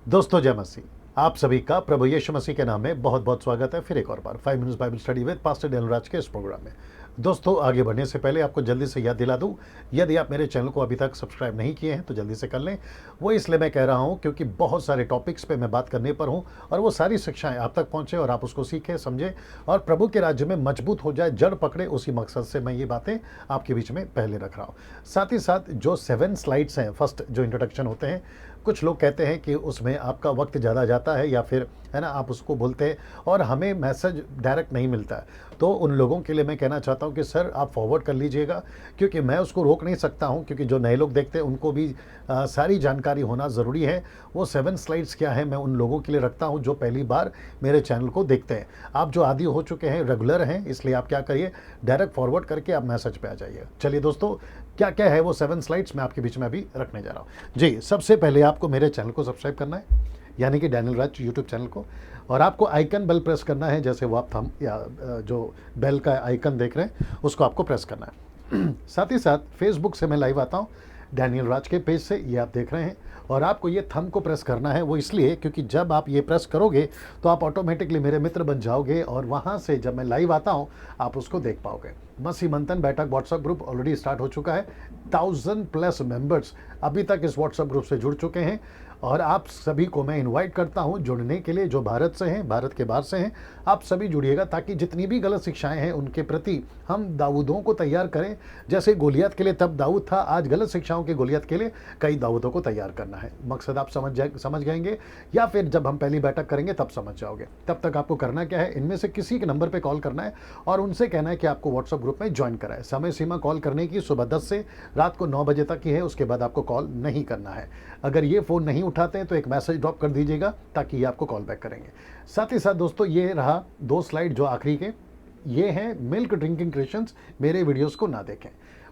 दोस्तों जय मसीह। आप सभी का प्रभु यीशु मसीह के नाम में बहुत बहुत स्वागत है। फिर एक और बार 5 minutes Bible study with pastor Daniel Raj के इस प्रोग्राम में। दोस्तों आगे बढ़ने से पहले आपको जल्दी से याद दिला दूं, यदि आप मेरे चैनल को अभी तक सब्सक्राइब नहीं किए हैं तो जल्दी से कर लें। वो इसलिए मैं कह रहा हूं क्योंकि बहुत सारे टॉपिक्स पे मैं बात करने पर हूं और वो सारी शिक्षाएं आप तक पहुंचे और आप उसको सीखें, समझें और प्रभु के राज्य में मजबूत हो जाए, जड़ पकड़े। उसी मकसद से मैं ये बातें आपके बीच में पहले रख रहा हूँ। साथ ही साथ जो 7 स्लाइड्स हैं, फर्स्ट जो इंट्रोडक्शन होते हैं, कुछ लोग कहते हैं कि उसमें आपका वक्त ज़्यादा जाता है या फिर है ना, आप उसको बोलते हैं और हमें मैसेज डायरेक्ट नहीं मिलता है। तो उन लोगों के लिए मैं कहना चाहता हूं कि सर आप फॉरवर्ड कर लीजिएगा, क्योंकि मैं उसको रोक नहीं सकता हूं, क्योंकि जो नए लोग देखते हैं उनको भी सारी जानकारी होना ज़रूरी है। वो 7 स्लाइड्स क्या है मैं उन लोगों के लिए रखता हूं जो पहली बार मेरे चैनल को देखते हैं। आप जो आदी हो चुके हैं, रेगुलर हैं, इसलिए आप क्या करिए, डायरेक्ट फॉरवर्ड करके आप मैसेज पे आ जाइए। चलिए दोस्तों, क्या क्या है वो 7 स्लाइड्स मैं आपके बीच में अभी रखने जा रहा हूँ। जी, सबसे पहले आपको मेरे चैनल को सब्सक्राइब करना है, यानी कि डैनियल राज यूट्यूब चैनल को, और आपको आइकन बेल प्रेस करना है। जैसे वो आप थंब या जो बेल का आइकन देख रहे हैं उसको आपको प्रेस करना है। साथ ही साथ फेसबुक से मैं लाइव आता हूँ, डैनियल राज के पेज से, ये आप देख रहे हैं। और आपको ये थंब को प्रेस करना है, वो इसलिए क्योंकि जब आप ये प्रेस करोगे तो आप ऑटोमेटिकली मेरे मित्र बन जाओगे और वहाँ से जब मैं लाइव आता हूँ आप उसको देख पाओगे। मसीह मंथन बैठक व्हाट्सएप ग्रुप ऑलरेडी स्टार्ट हो चुका है। 1000+ मेंबर्स अभी तक इस व्हाट्सएप ग्रुप से जुड़ चुके हैं और आप सभी को मैं इनवाइट करता हूं जुड़ने के लिए, जो भारत से हैं, भारत के बाहर से हैं। आप सभी जुड़िएगा ताकि जितनी भी गलत शिक्षाएं हैं उनके प्रति हम दाऊदों को तैयार करें। जैसे गोलियत के लिए तब दाऊद था, आज गलत शिक्षाओं के गोलियत के लिए कई दाऊदों को तैयार करना है। मकसद आप समझ जाएंगे, या फिर जब हम पहली बैठक करेंगे तब समझ जाओगे। तब तक आपको करना क्या है, इनमें से किसी के नंबर पर कॉल करना है और उनसे कहना है कि आपको व्हाट्सएप ग्रुप में ज्वाइन कराए। समय सीमा कॉल करने की सुबह 10 से रात को 9 बजे तक की है, उसके बाद आपको कॉल नहीं करना है। अगर ये फ़ोन नहीं उठाते हैं तो एक मैसेज ड्रॉप कर दीजिएगा ताकि ये आपको कॉल बैक करेंगे। साथ ही साथ दोस्तों, ये रहा 2 स्लाइड जो आखिरी के, ये हैं मिल्क ड्रिंकिंग क्रिश्चियंस, मेरे वीडियोस को ना देखें।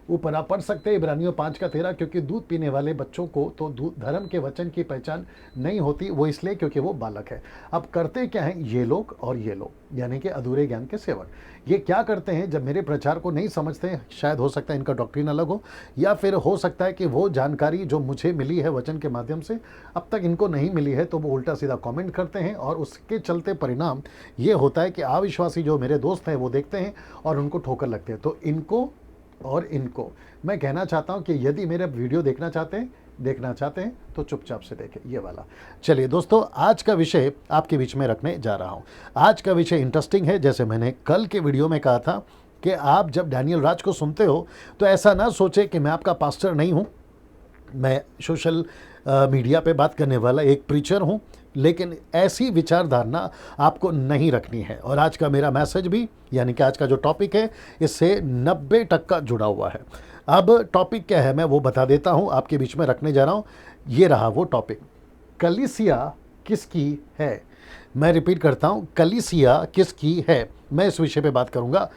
ऊपर आप पढ़ सकते हैं इब्रानियों 5:13, क्योंकि दूध पीने वाले बच्चों को तो धर्म के वचन की पहचान नहीं होती, वो इसलिए क्योंकि वो बालक है। अब करते क्या हैं ये लोग और ये लोग, यानी कि अधूरे ज्ञान के सेवक, ये क्या करते हैं जब मेरे प्रचार को नहीं समझते हैं, शायद हो सकता है इनका डॉक्ट्रिन अलग हो, या फिर हो सकता है कि वो जानकारी जो मुझे मिली है वचन के माध्यम से अब तक इनको नहीं मिली है, तो वो उल्टा सीधा कमेंट करते हैं और उसके चलते परिणाम ये होता है कि अविश्वासी जो मेरे दोस्त हैं वो देखते हैं और उनको ठोकर लगते हैं। तो इनको और इनको मैं कहना चाहता हूं कि यदि मेरे वीडियो देखना चाहते हैं तो चुपचाप से देखें ये वाला। चलिए दोस्तों, आज का विषय आपके बीच में रखने जा रहा हूं। आज का विषय इंटरेस्टिंग है। जैसे मैंने कल के वीडियो में कहा था कि आप जब डैनियल राज को सुनते हो तो ऐसा ना सोचे कि मैं आपका पास्टर नहीं हूं, मैं सोशल मीडिया पे बात करने वाला एक प्रीचर हूं, लेकिन ऐसी विचारधारणा आपको नहीं रखनी है। और आज का मेरा मैसेज भी, यानी कि आज का जो टॉपिक है, इससे 90% जुड़ा हुआ है। अब टॉपिक क्या है मैं वो बता देता हूं, आपके बीच में रखने जा रहा हूं। ये रहा वो टॉपिक, कलीसिया किसकी है। मैं रिपीट करता हूं, कलीसिया किसकी है। मैं इस विषय पे बात करूंगा,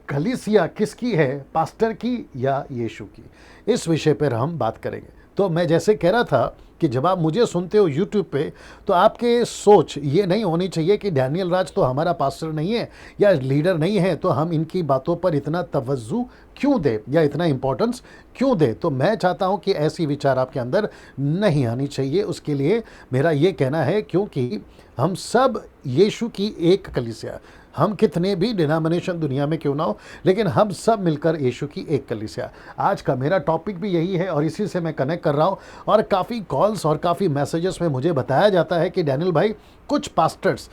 कलीसिया किसकी है, पास्टर की या यीशु की। इस विषय पर हम बात करेंगे। तो मैं जैसे कह रहा था कि जब आप मुझे सुनते हो यूट्यूब पे, तो आपके सोच ये नहीं होनी चाहिए कि डैनियल राज तो हमारा पास्टर नहीं है या लीडर नहीं है, तो हम इनकी बातों पर इतना तवज्जो क्यों दे या इतना इम्पोर्टेंस क्यों दे। तो मैं चाहता हूं कि ऐसी विचार आपके अंदर नहीं आनी चाहिए। उसके लिए मेरा ये कहना है, क्योंकि हम सब यीशु की एक कलीसिया, हम कितने भी डिनोमिनेशन दुनिया में क्यों ना हो, लेकिन हम सब मिलकर यीशु की एक कलीसिया। आज का मेरा टॉपिक भी यही है और इसी से मैं कनेक्ट कर रहा हूँ। और काफ़ी कॉल्स और काफ़ी मैसेजेस में मुझे बताया जाता है कि डैनियल भाई, कुछ पास्टर्स,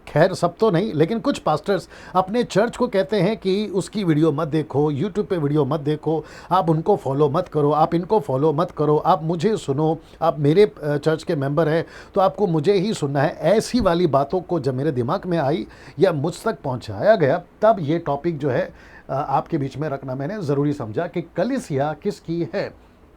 खैर सब तो नहीं, लेकिन कुछ पास्टर्स अपने चर्च को कहते हैं कि उसकी वीडियो मत देखो, यूट्यूब पे वीडियो मत देखो, आप उनको फॉलो मत करो, आप इनको फॉलो मत करो, आप मुझे सुनो, आप मेरे चर्च के मेंबर हैं तो आपको मुझे ही सुनना है। ऐसी वाली बातों को जब मेरे दिमाग में आई या मुझ तक पहुंचाया गया, तब ये टॉपिक जो है आपके बीच में रखना मैंने ज़रूरी समझा कि कलीसिया किसकी है,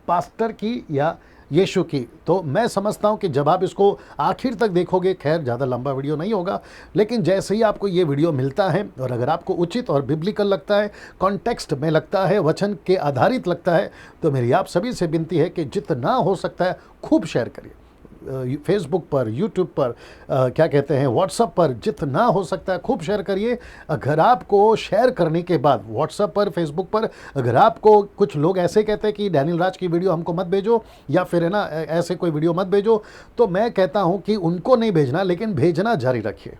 पास्टर की या यीशु की। तो मैं समझता हूं कि जब आप इसको आखिर तक देखोगे, खैर ज़्यादा लंबा वीडियो नहीं होगा, लेकिन जैसे ही आपको ये वीडियो मिलता है और अगर आपको उचित और बिब्लिकल लगता है, कॉन्टेक्स्ट में लगता है, वचन के आधारित लगता है, तो मेरी आप सभी से विनती है कि जितना हो सकता है खूब शेयर करिए। फेसबुक पर, यूट्यूब पर, क्या कहते हैं, व्हाट्सएप पर, जितना हो सकता है खूब शेयर करिए। अगर आपको शेयर करने के बाद व्हाट्सएप पर, फेसबुक पर अगर आपको कुछ लोग ऐसे कहते हैं कि डैनियल राज की वीडियो हमको मत भेजो, या फिर है ना ऐसे कोई वीडियो मत भेजो, तो मैं कहता हूं कि उनको नहीं भेजना, लेकिन भेजना जारी रखिए।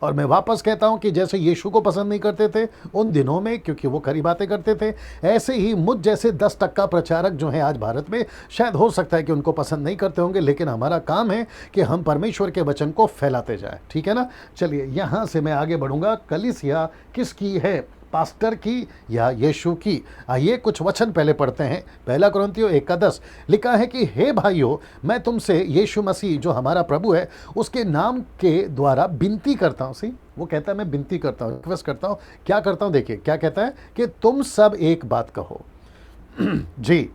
और मैं वापस कहता हूं कि जैसे यीशु को पसंद नहीं करते थे उन दिनों में, क्योंकि वो खरी बातें करते थे, ऐसे ही मुझ जैसे 10% प्रचारक जो हैं आज भारत में, शायद हो सकता है कि उनको पसंद नहीं करते होंगे, लेकिन हमारा काम है कि हम परमेश्वर के वचन को फैलाते जाएं। ठीक है ना? चलिए यहां से मैं आगे बढ़ूंगा। कलीसिया किसकी है, पास्टर की या यीशु की? आइए कुछ वचन पहले पढ़ते हैं। पहला कुरिन्थियों 1:10 लिखा है कि हे भाइयों, मैं तुमसे यीशु मसीह जो हमारा प्रभु है उसके नाम के द्वारा विनती करता हूं। सी, वो कहता है मैं विनती करता हूं, रिक्वेस्ट करता हूं। क्या करता हूं? देखिए क्या कहता है कि तुम सब एक बात कहो। जी,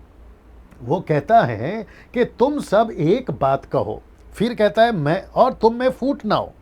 वो कहता है कि तुम सब एक बात कहो। फिर कहता है मैं और तुम में फूट ना हो।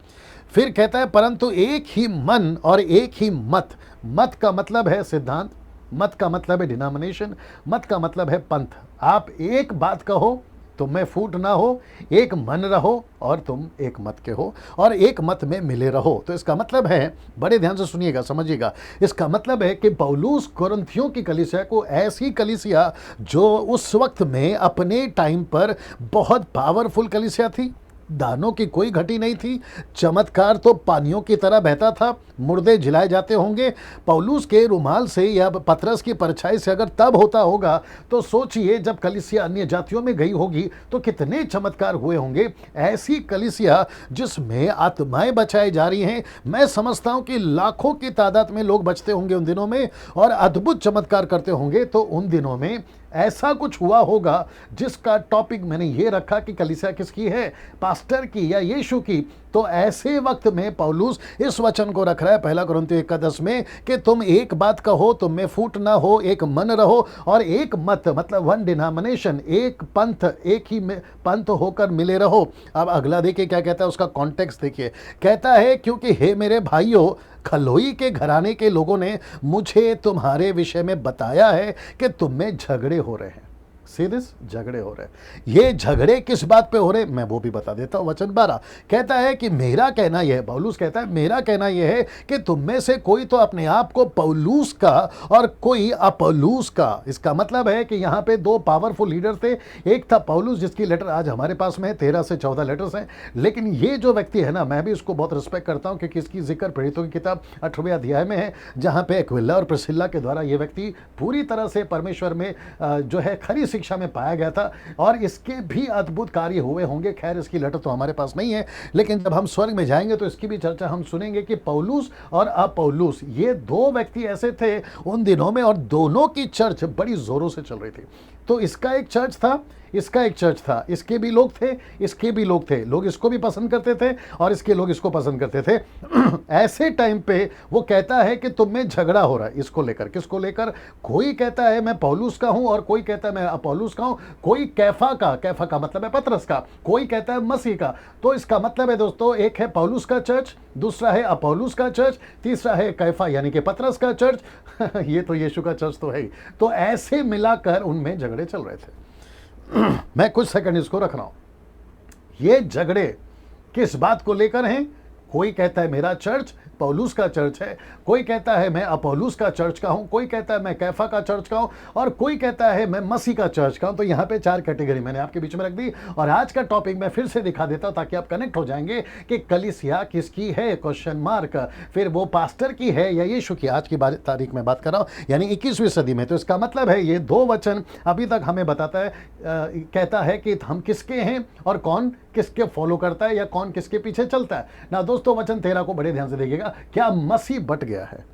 फिर कहता है परंतु एक ही मन और एक ही मत। मत का मतलब है सिद्धांत, मत का मतलब है डिनोमिनेशन, मत का मतलब है पंथ। आप एक बात कहो, तुम में फूट ना हो, एक मन रहो और तुम एक मत के हो, और एक मत में मिले रहो। तो इसका मतलब है, बड़े ध्यान से सुनिएगा, समझिएगा, इसका मतलब है कि पौलुस कुरिन्थियों की कलीसिया को, ऐसी कलीसिया जो उस वक्त में अपने टाइम पर बहुत पावरफुल कलीसिया थी, दानों की कोई घटी नहीं थी, चमत्कार तो पानियों की तरह बहता था, मुर्दे जिलाए जाते होंगे। पौलुस के रुमाल से या पतरस की परछाई से अगर तब होता होगा, तो सोचिए जब कलीसिया अन्य जातियों में गई होगी तो कितने चमत्कार हुए होंगे। ऐसी कलीसिया जिसमें आत्माएं बचाई जा रही हैं, मैं समझता हूं कि लाखों की तादाद में लोग बचते होंगे उन दिनों में, और अद्भुत चमत्कार करते होंगे। तो उन दिनों में ऐसा कुछ हुआ होगा जिसका टॉपिक मैंने ये रखा कि कलीसिया किसकी है, पास्टर की या यीशु की। तो ऐसे वक्त में पौलुस इस वचन को रख रहा है पहला कुरिन्थियों 1:10 में कि तुम एक बात कहो, तुम में फूट ना हो, एक मन रहो और एक मत, मतलब वन डिनोमिनेशन, एक पंथ, एक ही पंथ होकर मिले रहो। अब अगला देखिए क्या कहता है, उसका कॉन्टेक्स्ट देखिए। कहता है क्योंकि हे मेरे भाइयों, खलोई के घराने के लोगों ने मुझे तुम्हारे विषय में बताया है कि तुम में झगड़े हो रहे हैं। सीरियस झगड़े हो रहे हैं। ये झगड़े किस बात पे हो रहे, मैं वो भी बता देता हूं। वचन 12 कहता है कि मेरा कहना यह है, पौलुस कहता है मेरा कहना यह है कि तुम में से कोई तो अपने आप को पौलुस का और कोई अपोलुस का। इसका मतलब है कि यहाँ पे दो पावरफुल लीडर थे। एक था पौलुस, जिसकी लेटर आज हमारे पास में है, 13 से 14 लेटर्स हैं। लेकिन ये जो व्यक्ति है ना, मैं भी इसको बहुत रिस्पेक्ट करता हूँ, क्योंकि इसकी जिक्र प्रेरितों की किताब 8वें अध्याय में है, जहाँ पे एक्विला और प्रिस्किल्ला के द्वारा ये व्यक्ति पूरी तरह से परमेश्वर में जो है खरी शिक्षा में पाया गया था, और इसके भी अद्भुत कार्य हुए होंगे। खैर इसकी लेटर तो हमारे पास नहीं है, लेकिन जब हम स्वर्ग में जाएंगे तो इसकी भी चर्चा हम सुनेंगे कि पौलुस और अपोलुस, ये दो व्यक्ति ऐसे थे उन दिनों में, और दोनों की चर्च बड़ी जोरों से चल रही थी। तो इसका एक चर्च था, इसका एक चर्च था, इसके भी लोग थे, इसके भी लोग थे, लोग इसको भी पसंद करते थे और इसके लोग इसको पसंद करते थे। ऐसे टाइम पे वो कहता है कि तुम में झगड़ा हो रहा है, इसको लेकर, किसको लेकर? कोई कहता है मैं पौलुस का हूं और कोई कहता है मैं अपोलुस का हूं, कोई कैफा का, कैफा का मतलब है पतरस का, कोई कहता है मसीह का। तो इसका मतलब है दोस्तों, एक है पौलुस का चर्च, दूसरा है अपोलुस का चर्च, तीसरा है कैफा यानी कि पतरस का चर्च। ये तो यीशु का चर्च तो है ही। तो ऐसे मिलाकर उनमें झगड़े चल रहे थे। मैं कुछ सेकंड इसको रख रहा हूं। ये झगड़े किस बात को लेकर हैं? कोई कहता है मेरा चर्च पौलुस का चर्च है, कोई कहता है मैं अपोलुस का चर्च का हूं, कोई कहता है मैं कैफा का चर्च का हूं, और कोई कहता है मैं मसीह का चर्च का हूं। तो यहां पे 4 कैटेगरी मैंने आपके बीच में रख दी, और आज का टॉपिक मैं फिर से दिखा देता हूं ताकि आप कनेक्ट हो जाएंगे कि कलीसिया किसकी है, क्वेश्चन मार्क, फिर वो पास्टर की है या यीशु की। आज की तारीख में बात कर रहा हूं, यानी 21वीं सदी में। तो इसका मतलब है ये दो वचन अभी तक हमें बताता है, कहता है कि हम किसके हैं और कौन किसके फॉलो करता है या कौन किसके पीछे चलता है ना। दोस्तों वचन 13 को बड़े ध्यान से देखिएगा। क्या मसीह बट गया है?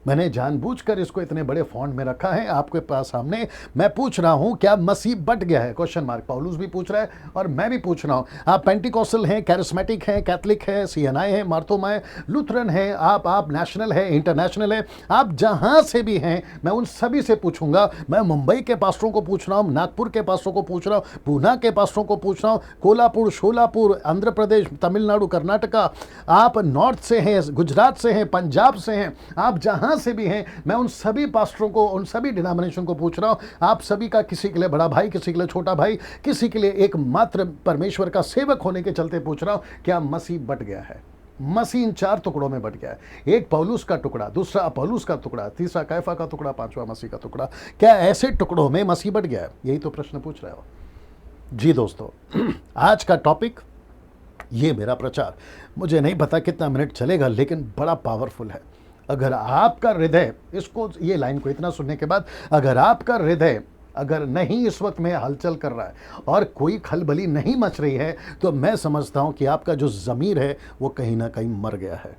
मैंने जानबूझकर इसको इतने बड़े फॉन्ट में रखा है आपके पास सामने। मैं पूछ रहा हूं क्या मसीह बट गया है? Question mark. पौलुस भी पूछ रहा है और मैं भी पूछ रहा हूं। आप पेंटिकोस्टल हैं, कैरिस्मेटिक हैं, कैथलिक हैं, सीएनआई हैं, मार्तोमा है, लुथरन है, आप नेशनल है, इंटरनेशनल है, आप जहां से भी हैं, मैं उन सभी से पूछूंगा। मैं मुंबई के पास्टरों को पूछ रहा हूं, नागपुर के पास्टरों को पूछ रहा हूं, पूना के पास्टरों को पूछ रहा हूं, कोल्हापुर, शोलापुर, आंध्र प्रदेश, तमिलनाडु, कर्नाटका, आप नॉर्थ से हैं, गुजरात से हैं, पंजाब से हैं, आप जहां जहां से भी हैं, मैं उन सभी पास्टरों को, उन सभी डिनोमिनेशन को पूछ रहा हूं, आप सभी का किसी के लिए बड़ा भाई, किसी के लिए छोटा भाई, किसी के लिए एक मात्र परमेश्वर का सेवक होने के चलते पूछ रहा हूं, क्या मसीह बट गया है? मसीह इन 4 टुकड़ों में बट गया है। एक पौलुस का टुकड़ा, दूसरा अपोलोस का टुकड़ा, तीसरा कैफा का टुकड़ा, पांचवा मसीह का टुकड़ा। क्या ऐसे टुकड़ों में मसीह बट गया है? यही तो प्रश्न पूछ रहे हो। जी दोस्तों, आज का टॉपिक, ये मेरा प्रचार, मुझे नहीं पता कितना मिनट चलेगा, लेकिन बड़ा पावरफुल है। अगर आपका हृदय, इसको, ये लाइन को इतना सुनने के बाद, अगर आपका हृदय अगर नहीं इस वक्त में हलचल कर रहा है और कोई खलबली नहीं मच रही है, तो मैं समझता हूं कि आपका जो ज़मीर है वो कहीं ना कहीं मर गया है।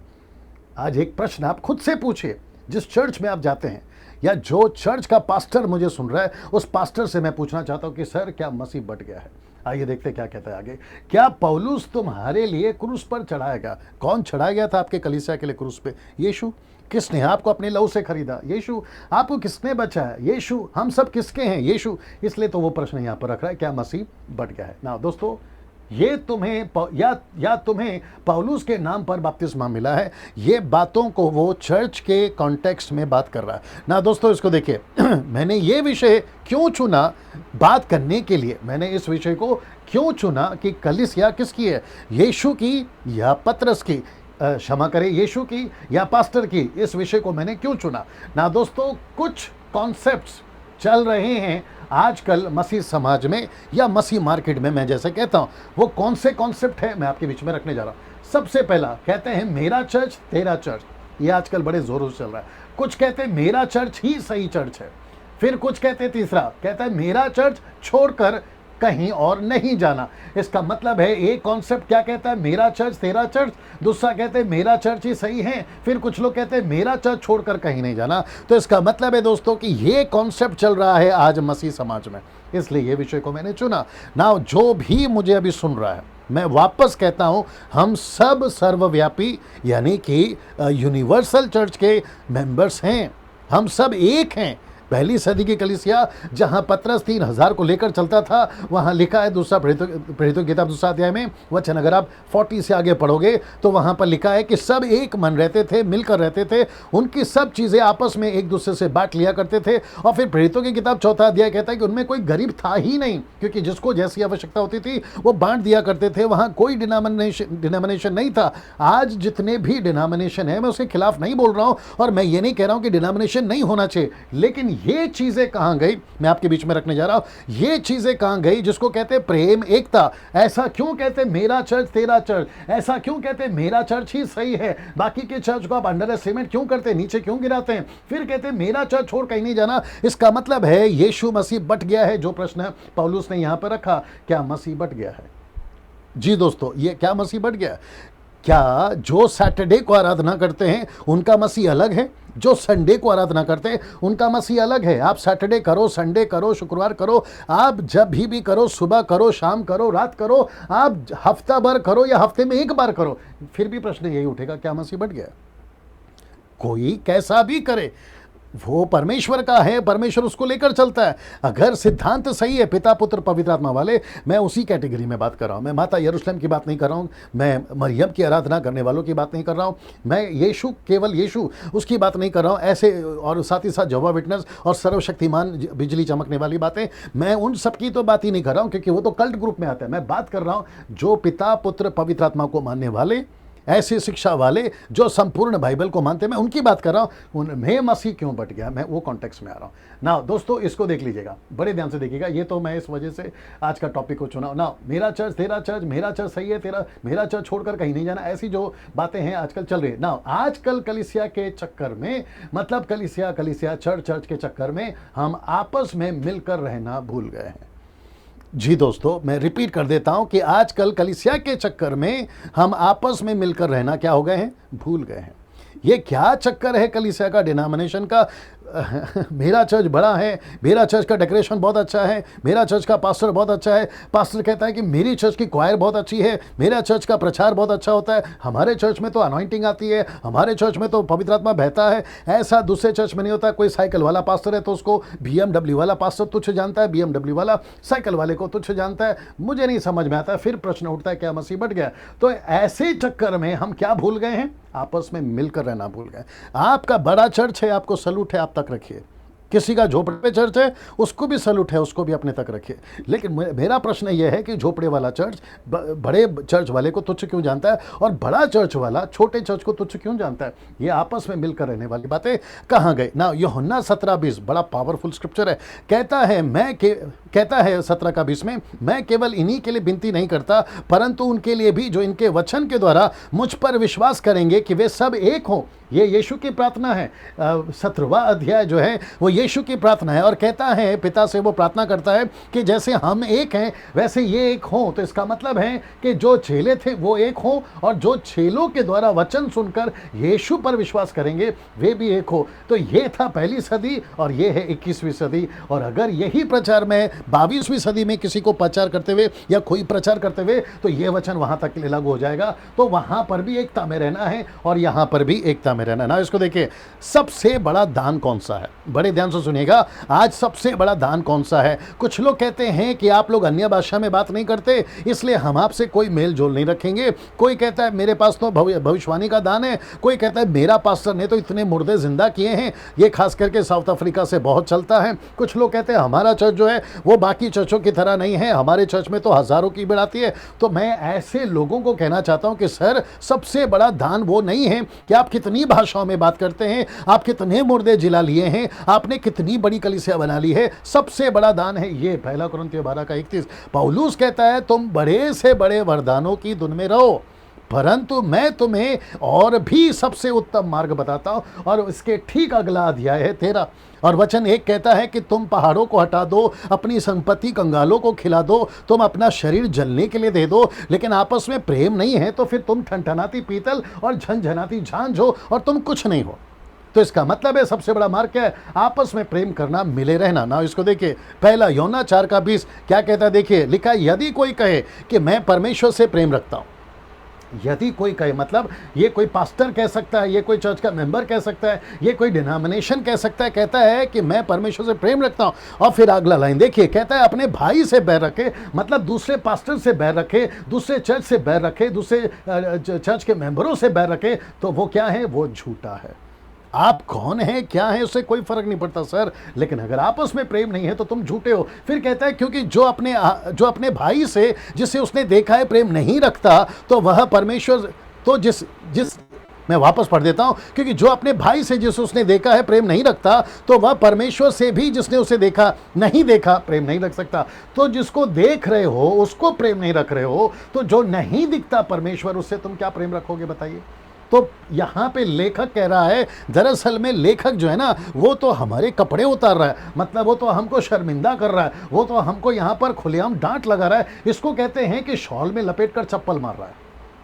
आज एक प्रश्न आप खुद से पूछिए, जिस चर्च में आप जाते हैं, या जो चर्च का पास्टर मुझे सुन रहा है, उस पास्टर से मैं पूछना चाहता हूं कि सर, क्या मसीह बट गया है? आइए देखते क्या कहता है आगे। क्या पौलुस तुम्हारे लिए क्रूस पर चढ़ाया गया? कौन चढ़ाया गया था आपके कलीसिया के लिए क्रूस पे? यीशु। किसने आपको अपने लहू से खरीदा? यीशु। आपको किसने बचाया? यीशु। हम सब किसके हैं? यीशु। इसलिए तो वो प्रश्न यहाँ पर रख रहा है, क्या मसीह बट गया है? ना दोस्तों, ये तुम्हें या तुम्हें पौलुस के नाम पर बपतिस्मा मिला है, ये बातों को वो चर्च के कॉन्टेक्स्ट में बात कर रहा है ना। दोस्तों इसको देखिए, मैंने ये विषय क्यों चुना बात करने के लिए, मैंने इस विषय को क्यों चुना कि कलीसिया किसकी है, यीशु की या पतरस की, क्षमा करें, यीशु की या पास्टर की? इस विषय को मैंने क्यों चुना ना दोस्तों, कुछ कॉन्सेप्ट्स चल रहे हैं आजकल मसीह समाज में या मसीह मार्केट में। मैं जैसे कहता हूं, वो कौन से कॉन्सेप्ट है मैं आपके बीच में रखने जा रहा हूं। सबसे पहला कहते हैं मेरा चर्च तेरा चर्च, ये आजकल बड़े जोरों से चल रहा है। कुछ कहते हैं मेरा चर्च ही सही चर्च है। फिर कुछ कहते हैं, तीसरा कहता है मेरा चर्च छोड़कर कहीं और नहीं जाना। इसका मतलब है, एक कॉन्सेप्ट क्या कहता है, मेरा चर्च तेरा चर्च, दूसरा कहते हैं मेरा चर्च ही सही है, फिर कुछ लोग कहते हैं मेरा चर्च छोड़कर कहीं नहीं जाना। तो इसका मतलब है दोस्तों कि ये कॉन्सेप्ट चल रहा है आज मसीह समाज में, इसलिए ये विषय को मैंने चुना ना। जो भी मुझे अभी सुन रहा है, मैं वापस कहता हूं, हम सब सर्वव्यापी यानी कि यूनिवर्सल चर्च के मेंबर्स हैं, हम सब एक हैं। पहली सदी की कलीसिया जहां पतरस 3000 को लेकर चलता था, वहां लिखा है दूसरा प्रेरितों की किताब दूसरा अध्याय में वचन, अगर आप 40 से आगे पढ़ोगे तो वहां पर लिखा है कि सब एक मन रहते थे, मिलकर रहते थे, उनकी सब चीजें आपस में एक दूसरे से बांट लिया करते थे। और फिर प्रेरितों की किताब चौथा अध्याय कहता है कि उनमें कोई गरीब था ही नहीं, क्योंकि जिसको जैसी आवश्यकता होती थी वो बांट दिया करते थे। वहां कोई डिनोमिनेशन नहीं था। आज जितने भी डिनोमिनेशन है, मैं उसके खिलाफ नहीं बोल रहा हूं, और मैं ये नहीं कह रहा हूं कि डिनोमिनेशन नहीं होना चाहिए, लेकिन ये चीजें कहां गई, मैं आपके बीच में रखने जा रहा हूं। ये चीजें कहां गई जिसको कहते हैं प्रेम, एकता? ऐसा क्यों कहते मेरा चर्च तेरा चर्च? ऐसा क्यों कहते मेरा चर्च ही सही है, बाकी के चर्च को आप अंडर एस्टिमेट क्यों करते, नीचे क्यों गिराते हैं? फिर कहते हैं मेरा चर्च छोड़ कहीं नहीं जाना। इसका मतलब है यीशु मसीह बट गया है। जो प्रश्न पौलुस ने यहां पर रखा, क्या मसीह बट गया है? जी दोस्तों, ये क्या मसीह बट गया? क्या जो सैटरडे को आराधना करते हैं उनका मसीह अलग है, जो संडे को आराधना करते हैं उनका मसीह अलग है? आप सैटरडे करो, संडे करो, शुक्रवार करो, आप जब भी करो, सुबह करो, शाम करो, रात करो, आप हफ्ता भर करो या हफ्ते में एक बार करो, फिर भी प्रश्न यही उठेगा, क्या मसीह बट गया? कोई कैसा भी करे, वो परमेश्वर का है, परमेश्वर उसको लेकर चलता है। अगर सिद्धांत सही है, पिता पुत्र पवित्र आत्मा वाले, मैं उसी कैटेगरी में बात कर रहा हूं। मैं माता यरूशलेम की बात नहीं कर रहा हूं, मैं मरियम की आराधना करने वालों की बात नहीं कर रहा हूं, मैं यीशु, केवल यीशु, उसकी बात नहीं कर रहा हूं। ऐसे और साथ ही साथ जवा विटनेस और सर्वशक्तिमान बिजली चमकने वाली बातें, मैं उन सब की तो बात ही नहीं कर रहा हूं, क्योंकि वो तो कल्ट ग्रुप में आता है। मैं बात कर रहा हूं जो पिता पुत्र पवित्र आत्मा को मानने वाले, ऐसी शिक्षा वाले जो संपूर्ण बाइबल को मानते हैं, मैं उनकी बात कर रहा हूं। उनमें मसीह क्यों बट गया, मैं वो कॉन्टेक्स्ट में आ रहा हूं ना। दोस्तों इसको देख लीजिएगा, बड़े ध्यान से देखिएगा, ये तो मैं इस वजह से आज का टॉपिक को चुना ना। मेरा चर्च तेरा चर्च, मेरा चर्च सही है, तेरा मेरा चर्च छोड़कर कहीं नहीं जाना, ऐसी जो बातें हैं आजकल चल रही है ना। आजकल कलीसिया के चक्कर में, मतलब कलीसिया चर्च के चक्कर में हम आपस में मिलकर रहना भूल गए हैं। जी दोस्तों, मैं रिपीट कर देता हूं कि आजकल कलीसिया के चक्कर में हम आपस में मिलकर रहना क्या हो गए हैं, भूल गए हैं। ये क्या चक्कर है कलीसिया का, डिनोमिनेशन का? मेरा चर्च बड़ा है, मेरा चर्च का डेकोरेशन बहुत अच्छा है, मेरा चर्च का पास्टर बहुत अच्छा है, पास्टर कहता है कि मेरी चर्च की क्वायर बहुत अच्छी है, मेरा चर्च का प्रचार बहुत अच्छा होता है, हमारे चर्च में तो अनॉइंटिंग आती है, हमारे चर्च में तो पवित्र आत्मा बहता है। ऐसा दूसरे चर्च में नहीं होता। कोई साइकिल वाला पास्टर है तो उसको BMW वाला पास्टर तुच्छ जानता है, BMW वाला साइकिल वाले को तुच्छ जानता है। मुझे नहीं समझ में आता। फिर प्रश्न उठता है, क्या मसीह बट गया? तो ऐसे चक्कर में हम क्या भूल गए हैं, आपस में मिलकर रहना भूल गए। आपका बड़ा चर्च है, आपको सलूट है, आप तक रखिए। किसी का झोपड़े पे चर्च है, उसको भी सलूट है, उसको भी अपने तक रखिए। लेकिन मेरा प्रश्न यह है कि झोपड़े वाला चर्च बड़े चर्च वाले को तुच्छ क्यों जानता है और बड़ा चर्च वाला छोटे चर्च को तुच्छ क्यों जानता है? ये आपस में मिलकर रहने वाली बातें कहाँ गई ना? यूहन्ना 17:20 बड़ा पावरफुल स्क्रिप्चर है। कहता है 17 का 20 में, मैं केवल इन्हीं के लिए विनती नहीं करता परंतु उनके लिए भी जो इनके वचन के द्वारा मुझ पर विश्वास करेंगे कि वे सब एक हों। ये यीशु की प्रार्थना है। 17वां अध्याय जो है वो यीशु की प्रार्थना है और कहता है, पिता से वो प्रार्थना करता है कि जैसे हम एक हैं वैसे ये एक हों। तो इसका मतलब है कि जो चेले थे वो एक हों और जो चेलों के द्वारा वचन सुनकर यीशु पर विश्वास करेंगे वे भी एक हो। तो ये था पहली सदी और ये है 21वीं सदी। और अगर यही प्रचार में 22वीं सदी में किसी को प्रचार करते हुए या कोई प्रचार करते हुए, तो ये वचन वहां तक के लिए लागू हो जाएगा। तो वहां पर भी एकता में रहना है और यहां पर भी एकता में रहना। ना इसको देखिए, सबसे बड़ा दान कौन सा है? बड़े ध्यान से सुनिएगा, आज सबसे बड़ा दान कौन सा है? कुछ लोग कहते हैं कि आप लोग अन्य भाषा में बात नहीं करते इसलिए हम आपसे कोई मेल जोल नहीं रखेंगे। कोई कहता है मेरे पास तो भविष्यवाणी का दान है। कोई कहता है मेरा पास्टर ने तो इतने मुर्दे जिंदा किए हैं। ये खास करके साउथ अफ्रीका से बहुत चलता है। कुछ लोग कहते हैं हमारा चर्च जो है वो बाकी चर्चों की तरह नहीं है, हमारे चर्च में तो हजारों की भीड़ आती है। तो मैं ऐसे लोगों को कहना चाहता हूं कि सर, सबसे बड़ा दान वो नहीं है कि आप कितनी भाषाओं में बात करते हैं, आप कितने मुर्दे जिला लिए हैं, आपने कितनी बड़ी कलीसिया बना ली है। सबसे बड़ा दान है ये 1 कुरिन्थियों 12:31। पौलुस कहता है तुम बड़े से बड़े वरदानों की धुन में रहो परंतु मैं तुम्हें और भी सबसे उत्तम मार्ग बताता हूं। और इसके ठीक अगला अध्याय है 13 और वचन 1 कहता है कि तुम पहाड़ों को हटा दो, अपनी संपत्ति कंगालों को खिला दो, तुम अपना शरीर जलने के लिए दे दो। लेकिन आपस में प्रेम नहीं है तो फिर तुम ठनठनाती पीतल और झनझनाती झांझ हो और तुम कुछ नहीं हो। तो इसका मतलब है सबसे बड़ा मार्ग क्या है? आपस में प्रेम करना, मिले रहना। ना इसको देखिए, 1 यूहन्ना 4:20 क्या कहता है? देखिए लिखा, यदि कोई कहे कि मैं परमेश्वर से प्रेम रखता हूं, यदि कोई कहे मतलब ये कोई पास्टर कह सकता है, ये कोई चर्च का मेंबर कह सकता है, ये कोई डिनोमिनेशन कह सकता है, कहता है कि मैं परमेश्वर से प्रेम रखता हूं। और फिर अगला लाइन देखिए, कहता है अपने भाई से बैर रखे, मतलब दूसरे पास्टर से बैर रखे, दूसरे चर्च से बैर रखे, दूसरे चर्च के मेंबरों से बैर रखे, तो वो क्या है? वो झूठा है। आप कौन हैं, क्या है, उससे कोई फर्क नहीं पड़ता सर, लेकिन अगर आपस में प्रेम नहीं है तो तुम झूठे हो। फिर कहता है क्योंकि जो अपने भाई से जिसे उसने देखा है प्रेम नहीं रखता तो वह परमेश्वर, तो जिस मैं वापस पढ़ देता हूं, क्योंकि जो अपने भाई से जिसे उसने देखा है प्रेम नहीं रखता तो वह परमेश्वर से भी जिसने उसे देखा प्रेम नहीं रख सकता। तो जिसको देख रहे हो उसको प्रेम नहीं रख रहे हो, तो जो नहीं दिखता परमेश्वर, उससे तुम क्या प्रेम रखोगे बताइए? तो यहां पे लेखक कह रहा है, दरअसल में लेखक जो है ना वो तो हमारे कपड़े उतार रहा है, मतलब वो तो हमको शर्मिंदा कर रहा है, वो तो हमको यहां पर खुलेआम डांट लगा रहा है। इसको कहते हैं कि शॉल में लपेट कर चप्पल मार रहा है।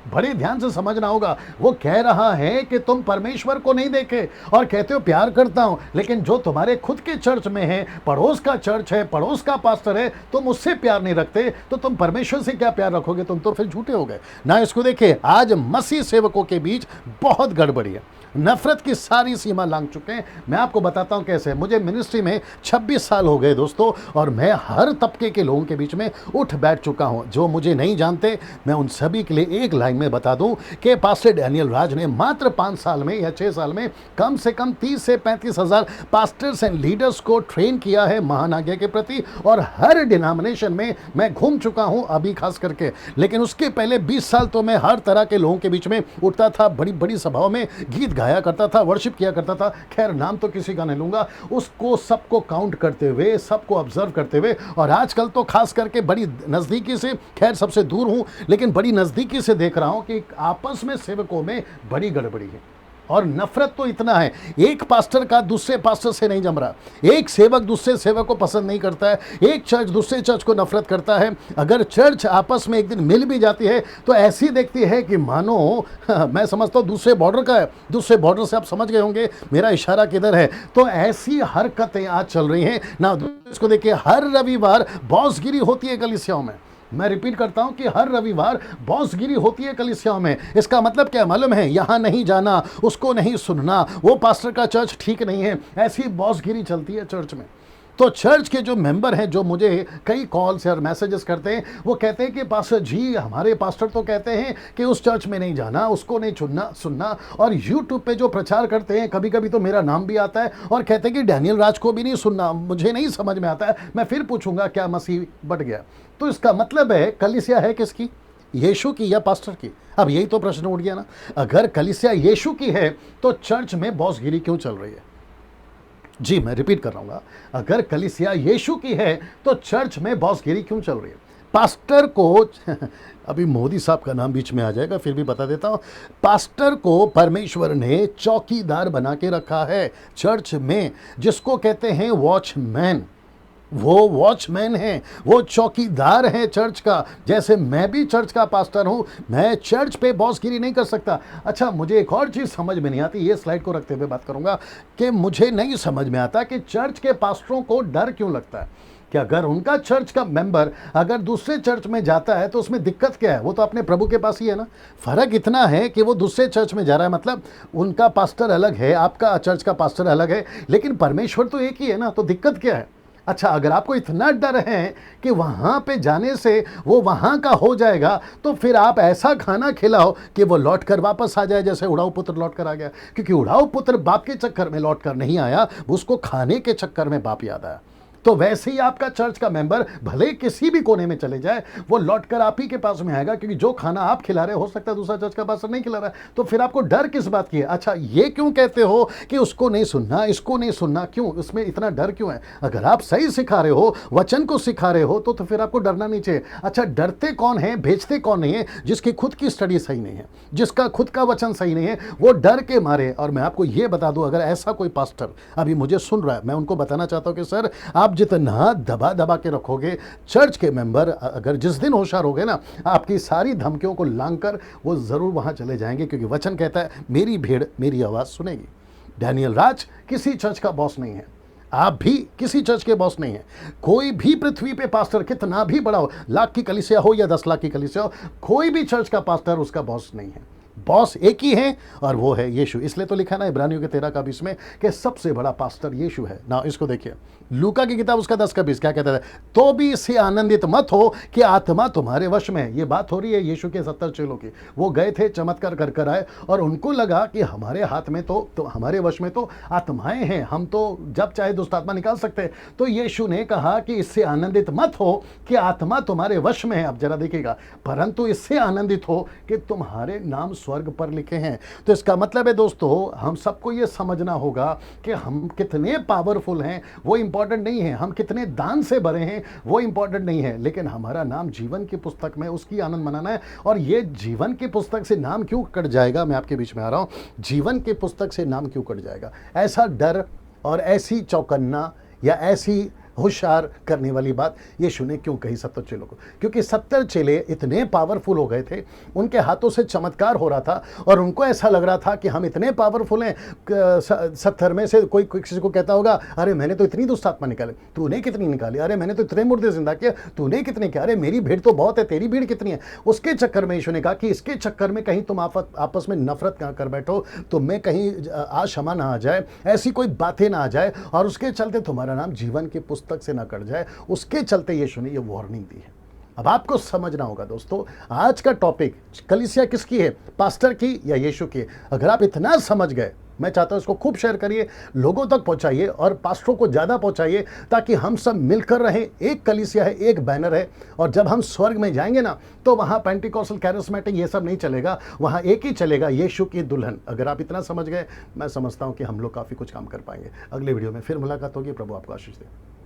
बड़े ध्यान से समझना होगा, वो कह रहा है कि तुम परमेश्वर को नहीं देखे और कहते हो प्यार करता हूं, लेकिन जो तुम्हारे खुद के चर्च में है, पड़ोस का चर्च है, पड़ोस का पास्टर है, तुम उससे प्यार नहीं रखते, तो तुम परमेश्वर से क्या प्यार रखोगे? तुम तो फिर झूठे हो गए ना। इसको देखिए, आज मसीह सेवकों के बीच बहुत गड़बड़ी है, नफरत की सारी सीमा लांघ चुके हैं। मैं आपको बताता हूं कैसे। मुझे मिनिस्ट्री में 26 साल हो गए दोस्तों, और मैं हर तबके के लोगों के बीच में उठ बैठ चुका हूं। जो मुझे नहीं जानते, मैं उन सभी के लिए एक लाइन में बता दूं कि पास्टर डैनियल राज ने मात्र 5 साल में या 6 साल में कम से कम 30 से 35 हजार पास्टर्स एंड लीडर्स को ट्रेन किया है महान आज्ञा के प्रति, और हर डिनोमिनेशन में मैं घूम चुका हूं अभी खास करके। लेकिन उसके पहले 20 साल तो मैं हर तरह के लोगों के बीच में उठता था, बड़ी बड़ी सभाओं में गीत गाया करता था, वर्शिप किया करता था। खैर नाम तो किसी का नहीं लूंगा, उसको सबको काउंट करते हुए, सबको ऑब्जर्व करते हुए, और आजकल तो खास करके बड़ी नज़दीकी से, खैर सबसे दूर हूं लेकिन बड़ी नज़दीकी से देख रहा हूं कि आपस में सेवकों में बड़ी गड़बड़ी है। और नफरत तो इतना है, एक पास्टर का दूसरे पास्टर से नहीं जम रहा, एक सेवक दूसरे सेवक को पसंद नहीं करता है, एक चर्च दूसरे चर्च को नफरत करता है। अगर चर्च आपस में एक दिन मिल भी जाती है तो ऐसी देखती है कि मानो मैं समझता हूँ दूसरे बॉर्डर का है। दूसरे बॉर्डर से आप समझ गए होंगे मेरा इशारा किधर है। तो ऐसी हरकतें आज चल रही हैं ना। इसको देखिए, हर रविवार बॉसगिरी होती है कलीसियाओं में। मैं रिपीट करता हूं कि हर रविवार बॉसगिरी होती है कलीसियाओं में। इसका मतलब क्या मालूम है? यहां नहीं जाना, उसको नहीं सुनना, वो पास्टर का चर्च ठीक नहीं है, ऐसी बॉसगिरी चलती है चर्च में। तो चर्च के जो मेंबर हैं, जो मुझे कई कॉल्स और मैसेजेस करते हैं, वो कहते हैं कि पास्टर जी, हमारे पास्टर तो कहते हैं कि उस चर्च में नहीं जाना, उसको नहीं सुनना। और यूट्यूब पे जो प्रचार करते हैं, कभी कभी तो मेरा नाम भी आता है और कहते हैं कि डैनियल राज को भी नहीं सुनना। मुझे नहीं समझ में आता है। मैं फिर पूछूंगा, क्या मसीह बढ़ गया? तो इसका मतलब है कलीसिया है किसकी? यीशु की या पास्टर की? अब यही तो प्रश्न उठ गया ना। अगर कलीसिया यीशु की है तो चर्च में बॉसगिरी क्यों चल रही है? जी, मैं रिपीट कर रहा हूँ, अगर कलीसिया यीशु की है तो चर्च में बॉसगिरी क्यों चल रही है? पास्टर को अभी मोदी साहब का नाम बीच में आ जाएगा, फिर भी बता देता हूँ। पास्टर को परमेश्वर ने चौकीदार बना के रखा है चर्च में, जिसको कहते हैं वॉचमैन। वो वॉचमैन है, वो चौकीदार है चर्च का। जैसे मैं भी चर्च का पास्टर हूं, मैं चर्च पे बॉसगिरी नहीं कर सकता। अच्छा, मुझे एक और चीज़ समझ में नहीं आती, ये स्लाइड को रखते हुए बात करूंगा कि मुझे नहीं समझ में आता कि चर्च के पास्टरों को डर क्यों लगता है कि अगर उनका चर्च का मेंबर अगर दूसरे चर्च में जाता है तो उसमें दिक्कत क्या है? वो तो अपने प्रभु के पास ही है ना। फर्क इतना है कि वो दूसरे चर्च में जा रहा है, मतलब उनका पास्टर अलग है, आपका चर्च का पास्टर अलग है, लेकिन परमेश्वर तो एक ही है ना। तो दिक्कत क्या है? अच्छा, अगर आपको इतना डर है कि वहाँ पे जाने से वो वहाँ का हो जाएगा, तो फिर आप ऐसा खाना खिलाओ कि वो लौट कर वापस आ जाए, जैसे उड़ाऊ पुत्र लौट कर आ गया। क्योंकि उड़ाऊ पुत्र बाप के चक्कर में लौट कर नहीं आया, उसको खाने के चक्कर में बाप याद आया। तो वैसे ही आपका चर्च का मेंबर भले किसी भी कोने में चले जाए, वो लौटकर आप ही के पास में आएगा, क्योंकि जो खाना आप खिला रहे हो सकता है दूसरा चर्च का पास्टर नहीं खिला रहा है। तो फिर आपको डर किस बात की है? अच्छा, ये क्यों कहते हो कि उसको नहीं सुनना, इसको नहीं सुनना? क्यों इसमें इतना डर क्यों है? अगर आप सही सिखा रहे हो, वचन को सिखा रहे हो, तो फिर आपको डरना नहीं चाहिए। अच्छा, डरते कौन है, भेजते कौन नहीं है? जिसकी खुद की स्टडी सही नहीं है, जिसका खुद का वचन सही नहीं है, वो डर के मारे। और मैं आपको ये बता दूं, अगर ऐसा कोई पास्टर अभी मुझे सुन रहा है, मैं उनको बताना चाहता हूं कि सर, आप जितना दबा दबा के रखोगे चर्च के मेंबर, अगर जिस दिन होशियार हो गए ना, आपकी सारी धमकियों को लांघकर वो जरूर वहां चले जाएंगे, क्योंकि वचन कहता है मेरी भीड़ मेरी आवाज सुनेगी। डैनियल राज किसी चर्च का बॉस नहीं है, आप भी किसी चर्च के बॉस नहीं है। कोई भी पृथ्वी पे पास्टर कितना भी बड़ा हो, लाख की कलीसिया हो या 10 लाख की कलीसिया हो, कोई भी चर्च का पास्टर उसका बॉस नहीं है। बॉस एक ही है और वो है यीशु। इसलिए तो लिखा ना इब्रानियों के 13 का 20 में कि सबसे बड़ा पास्टर यीशु है ना। इसको देखिए, लूका की किताब उसका 10 का 20 क्या कहता है? तो भी इससे आनंदित मत हो कि आत्मा तुम्हारे वश में है। ये बात हो रही है यीशु के 70 चेलों की। वो गए थे, चमत्कार कर कर आए, और उनको लगा कि हमारे हाथ में तो हमारे वश में तो आत्माएं हैं, हम तो जब चाहे दुष्ट आत्मा निकाल सकते हैं। तो यीशु ने कहा कि इससे आनंदित मत हो कि आत्मा तुम्हारे वश में है। अब जरा देखिएगा, परंतु इससे आनंदित हो कि तुम्हारे नाम स्वर्ग पर लिखे हैं। तो इसका मतलब है दोस्तों, हम सबको ये समझना होगा कि हम कितने पावरफुल हैं वो इंपॉर्टेंट नहीं है, हम कितने दान से भरे हैं वो इंपॉर्टेंट नहीं है, लेकिन हमारा नाम जीवन की पुस्तक में, उसकी आनंद मनाना है। और ये जीवन की पुस्तक से नाम क्यों कट जाएगा, मैं आपके बीच में आ रहा हूं। जीवन की पुस्तक से नाम क्यों कट जाएगा? ऐसा डर और ऐसी चौकन्ना या ऐसी होशियार करने वाली बात यीशु ने क्यों कही 70 चेलों को? क्योंकि 70 चेले इतने पावरफुल हो गए थे, उनके हाथों से चमत्कार हो रहा था, और उनको ऐसा लग रहा था कि हम इतने पावरफुल हैं। 70 में से कोई किसी को कहता होगा, अरे मैंने तो इतनी दुष्ट आत्मा निकाली, तूने कितनी निकाली? अरे मैंने तो इतने मुर्दे जिंदा किया, तूने कितने किया? अरे मेरी भीड़ तो बहुत है, तेरी भीड़ कितनी है? उसके चक्कर में यीशु ने कहा कि इसके चक्कर में कहीं तुम आपस में नफरत ना कर बैठो, तुम में कहीं आशमा ना आ जाए, ऐसी कोई बातें ना आ जाए, और उसके चलते तुम्हारा नाम जीवन की पुस्तक से ना कट जाए। उसके चलते यीशु ने ये वार्निंग दी है। अब आपको समझना होगा दोस्तों, आज का टॉपिक कलीसिया किसकी है, पास्टर की या यीशु की? अगर आप इतना समझ गए, मैं चाहता हूं इसको खूब शेयर करिए, लोगों तक पहुंचाइए, और पास्टरों को ज्यादा पहुंचाइए, ताकि हम सब मिलकर रहें। एक कलीसिया है, एक बैनर है, और जब हम स्वर्ग में जाएंगे ना, तो वहां पेंटिकॉस्टल, कैरिस्मेटिक ये सब नहीं चलेगा, वहां एक ही चलेगा, यीशु की दुल्हन। अगर आप इतना समझ गए, मैं समझता हूं कि हम लोग काफी कुछ काम कर पाएंगे। अगले वीडियो में फिर मुलाकात होगी। प्रभु आपको आशीष दे।